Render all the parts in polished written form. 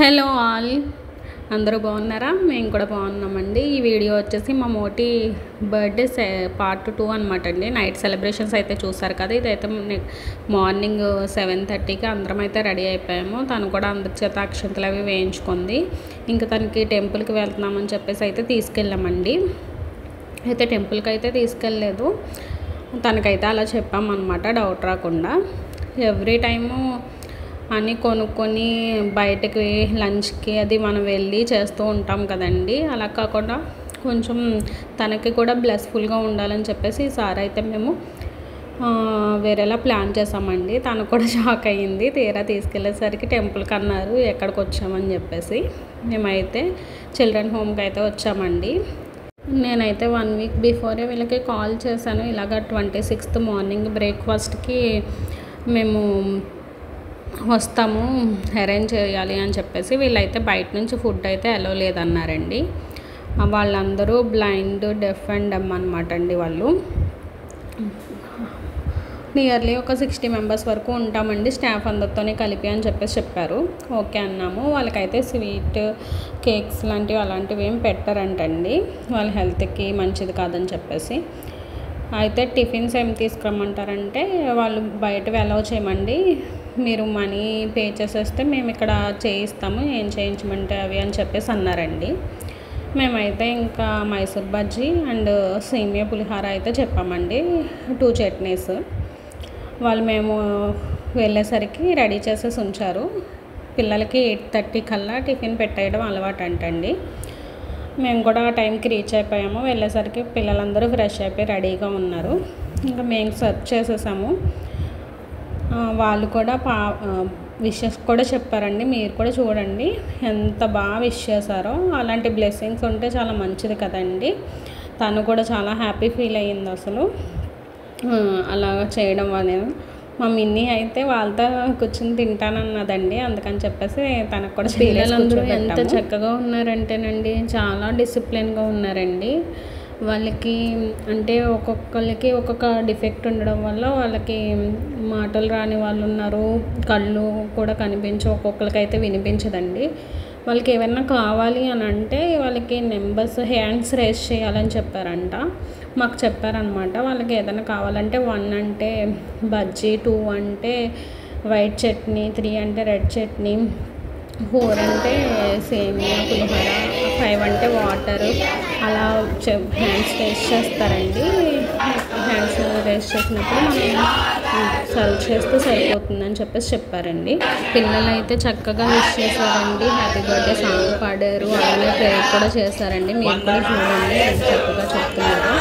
Hello all, అందరూ బాగున్నారా? మేము కూడా బాగున్నామండి. ఈ వీడియో వచ్చేసి మా మోటి బర్త్డే పార్ట్ 2 అనమాట అండి. నైట్ సెలబ్రేషన్స్ అయితే చూసారు కదా. ఇదైతే మార్నింగ్ 7:30కి అందరం అయితే రెడీ అయిపోయాము. తను కూడా అందరి చేత అక్షంతలు అవి వేయించుకుంది. ఇంకా తనకి టెంపుల్కి వెళ్తున్నామని చెప్పేసి అయితే తీసుకెళ్ళామండి. అయితే టెంపుల్కి అయితే తీసుకెళ్ళలేదు, తనకైతే అలా చెప్పామన్నమాట, డౌట్ రాకుండా. ఎవ్రీ టైము అన్నీ కొనుక్కొని బయటకి లంచ్కి అది మనం వెళ్ళి చేస్తూ ఉంటాం కదండి. అలా కాకుండా కొంచెం తనకి కూడా బ్లెస్ఫుల్గా ఉండాలని చెప్పేసి ఈసారి అయితే మేము వేరేలా ప్లాన్ చేసామండి. తను కూడా షాక్ అయ్యింది. తీరా తీసుకెళ్ళేసరికి టెంపుల్కి అన్నారు ఎక్కడికి వచ్చామని చెప్పేసి. మేమైతే చిల్డ్రన్ హోమ్కి అయితే వచ్చామండి. నేనైతే 1 వీక్ బిఫోరే వీళ్ళకి కాల్ చేశాను. ఇలాగ 26th మార్నింగ్ బ్రేక్ఫాస్ట్కి మేము వస్తాము, అరేంజ్ చేయాలి అని చెప్పేసి. వీళ్ళైతే బయట నుంచి ఫుడ్ అయితే అలో లేదన్నారండి. వాళ్ళందరూ బ్లైండ్, డెఫ్ అండ్ డమ్ అనమాట అండి. వాళ్ళు నియర్లీ ఒక 60 మెంబర్స్ వరకు ఉంటామండి, స్టాఫ్ అందరితోనే కలిపి అని చెప్పేసి చెప్పారు. ఓకే అన్నాము. వాళ్ళకైతే స్వీట్, కేక్స్ లాంటివి అలాంటివి ఏం పెట్టారంటండి, వాళ్ళ హెల్త్కి మంచిది కాదని చెప్పేసి. అయితే టిఫిన్స్ ఏం తీసుకురమ్మంటారంటే వాళ్ళు బయటవి అలౌ చేయమండి, మీరు మనీ పే చేసేస్తే మేము ఇక్కడ చేయిస్తాము, ఏం చేయించమంటే అవి అని చెప్పేసి అన్నారండి. మేమైతే ఇంకా మైసూర్ బజ్జీ అండ్ సేమియా పులిహార అయితే చెప్పామండి, 2 చట్నీస్. వాళ్ళు మేము వెళ్ళేసరికి రెడీ చేసేసి ఉంచారు. పిల్లలకి 8:30 కల్లా టిఫిన్ పెట్టేయడం అలవాటు అంటండి. మేము కూడా ఆ టైంకి రీచ్ అయిపోయాము. వెళ్ళేసరికి పిల్లలందరూ ఫ్రెష్ అయిపోయి రెడీగా ఉన్నారు. ఇంకా మేము సర్వ్ చేసేసాము. వాళ్ళు కూడా విషెస్ కూడా చెప్పారండి. మీరు కూడా చూడండి ఎంత బాగా విష్ చేశారో. అలాంటి బ్లెస్సింగ్స్ ఉంటే చాలా మంచిది కదండి. తను కూడా చాలా హ్యాపీ ఫీల్ అయ్యింది అసలు అలా చేయడం అనేది. మా మిన్నీ అయితే వాళ్ళతో కూర్చొని తింటానన్నదండి, అందుకని చెప్పేసి తనకు కూడా పిల్లలందరూ ఎంత చక్కగా ఉన్నారంటేనండి, చాలా డిసిప్లిన్గా ఉన్నారండి. వాళ్ళకి అంటే ఒక్కొక్కరికి ఒక్కొక్క డిఫెక్ట్ ఉండడం వల్ల వాళ్ళకి మాటలు రాని వాళ్ళు ఉన్నారు, కళ్ళు కూడా కనిపించవు, ఒక్కొక్కరికి అయితే వినిపించదండి. వాళ్ళకి ఏమైనా కావాలి అని అంటే వాళ్ళకి నెంబర్స్, హ్యాండ్స్ రేస్ చేయాలని చెప్పారంట, మాకు చెప్పారనమాట. వాళ్ళకి ఏదైనా కావాలంటే 1 అంటే బజ్జీ, 2 అంటే వైట్ చట్నీ, 3 అంటే రెడ్ చట్నీ, 4 అంటే సేమియా పులిహోర, 5 అంటే వాటర్, అలా హ్యాండ్స్ రేస్ చేస్తారండి. హ్యాండ్స్ రేస్ చేసినప్పుడు మనం సర్వ్ చేస్తే సరిపోతుందని చెప్పేసి చెప్పారండి. పిల్లలు అయితే చక్కగా విష్ చేశారండి, హ్యాపీ బర్త్డే సాంగ్ పాడారు, అలానే ప్రేయర్ కూడా చేశారండి. మీరు కూడా చూడండి ఎంత చక్కగా చెప్తున్నారు.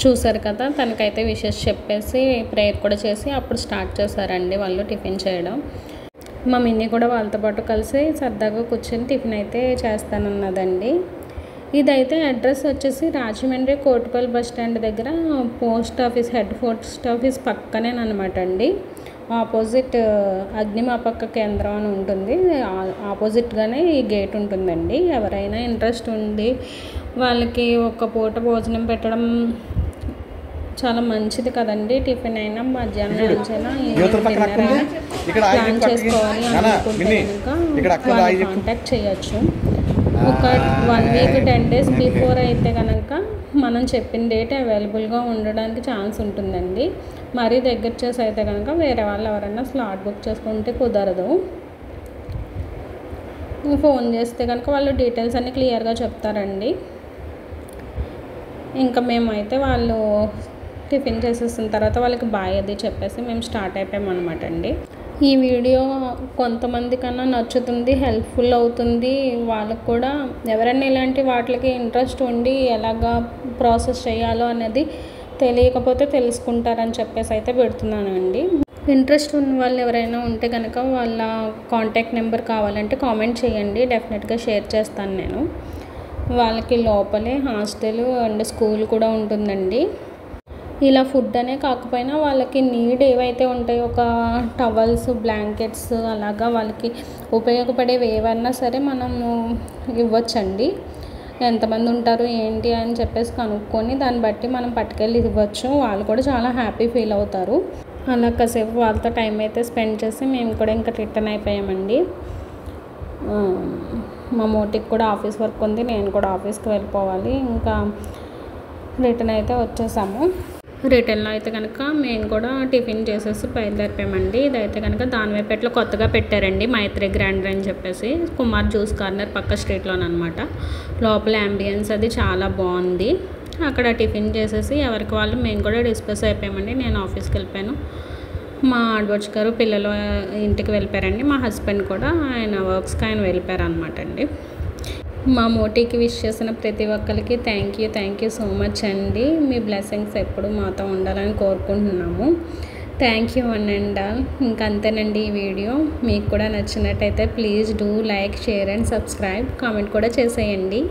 చూసారు కదా, తనకైతే విషెస్ చెప్పేసి ప్రేయర్ కూడా చేసి అప్పుడు స్టార్ట్ చేశారండి వాళ్ళు టిఫిన్ చేయడం. మా మిన్నీ కూడా వాళ్ళతో పాటు కలిసి సరదాగా కూర్చొని టిఫిన్ అయితే చేస్తానన్నదండి. ఇదైతే అడ్రస్ వచ్చేసి రాజమండ్రి కోటిపల్లి బస్ స్టాండ్ దగ్గర post office, head post office పక్కనేనమాట అండి. ఆపోజిట్ అగ్నిమాపక కేంద్రం అని ఉంటుంది, ఆపోజిట్గానే ఈ గేట్ ఉంటుందండి. ఎవరైనా ఇంట్రెస్ట్ ఉండి వాళ్ళకి ఒక పూట భోజనం పెట్టడం చాలా మంచిది కదండి. టిఫిన్ అయినా, మధ్యాహ్నం లంచ్ అయినా, ప్లాన్ చేసుకోవాలి అనుకుంటే కనుక వాళ్ళు కాంటాక్ట్ చేయొచ్చు. ఒక 1 వీక్ 10 days బిఫోర్ అయితే కనుక మనం చెప్పిన డేట్ అవైలబుల్గా ఉండడానికి ఛాన్స్ ఉంటుందండి. మరీ దగ్గర చేసి అయితే కనుక వేరే వాళ్ళు ఎవరైనా స్లాట్ బుక్ చేసుకుంటే కుదరదు. ఫోన్ చేస్తే కనుక వాళ్ళు డీటెయిల్స్ అన్నీ క్లియర్గా చెప్తారండి. ఇంకా మేమైతే వాళ్ళు టిఫిన్ చేసేసిన తర్వాత వాళ్ళకి బాయ్ అది చెప్పేసి మేము స్టార్ట్ అయిపోయామన్నమాట అండి. ఈ వీడియో కొంతమంది కన్నా నచ్చుతుంది, హెల్ప్ఫుల్ అవుతుంది. వాళ్ళకు కూడా ఎవరైనా ఇలాంటి వాటికి ఇంట్రెస్ట్ ఉండి ఎలాగా ప్రాసెస్ చేయాలో అనేది తెలియకపోతే తెలుసుకుంటారని చెప్పేసి అయితే పెడుతున్నానండి. ఇంట్రెస్ట్ ఉన్న వాళ్ళు ఎవరైనా ఉంటే కనుక వాళ్ళ కాంటాక్ట్ నెంబర్ కావాలంటే కామెంట్ చేయండి, డెఫినెట్గా షేర్ చేస్తాను నేను. వాళ్ళకి లోపలే హాస్టల్ అండ్ స్కూల్ కూడా ఉంటుందండి. ఇలా ఫుడ్ అనే కాకపోయినా వాళ్ళకి నీడ్ ఏవైతే ఉంటాయో, ఒక టవల్స్, బ్లాంకెట్స్, అలాగా వాళ్ళకి ఉపయోగపడేవి ఏవన్నా సరే మనము ఇవ్వచ్చండి. ఎంతమంది ఉంటారు ఏంటి అని చెప్పేసి కనుక్కొని దాన్ని బట్టి మనం పట్టుకెళ్ళి ఇవ్వచ్చు. వాళ్ళు కూడా చాలా హ్యాపీ ఫీల్ అవుతారు. అలా కాసేపు వాళ్ళతో టైం అయితే స్పెండ్ చేసి మేము కూడా ఇంకా రిటర్న్ అయిపోయామండి. మా మోటికి కూడా ఆఫీస్ వర్క్ ఉంది, నేను కూడా ఆఫీస్కి వెళ్ళిపోవాలి. ఇంకా రిటర్న్ అయితే వచ్చేసాము. రిటర్న్లో అయితే కనుక మేము కూడా టిఫిన్ చేసేసి బయలుదేరిపోయామండి. ఇదైతే కనుక దానివైపేటలో కొత్తగా పెట్టారండి, మైత్రి గ్రాండర్ అని చెప్పేసి, కుమార్ జ్యూస్ కార్నర్ పక్క స్ట్రీట్లోనమాట. లోపల అంబియన్స్ అది చాలా బాగుంది. అక్కడ టిఫిన్ చేసేసి ఎవరికి వాళ్ళు మేము కూడా డిస్పస్ అయిపోయామండి. నేను ఆఫీస్కి వెళ్ళిపోయాను, మా ఆడబడుచు గారు పిల్లలు ఇంటికి వెళ్ళిపోయారండి. మా హస్బెండ్ కూడా ఆయన వర్క్స్కి ఆయన వెళ్ళిపోయారు అనమాట అండి. మా మోటికి విష్ చేసిన ప్రతి ఒక్కరికి థ్యాంక్ యూ సో మచ్ అండి. మీ బ్లెస్సింగ్స్ ఎప్పుడు మాతో ఉండాలని కోరుకుంటున్నాము. Thank you and all. ఇంకా అంతేనండి ఈ వీడియో. మీకు కూడా నచ్చినట్టయితే please do like, share and subscribe. Comment కూడా చేసేయండి.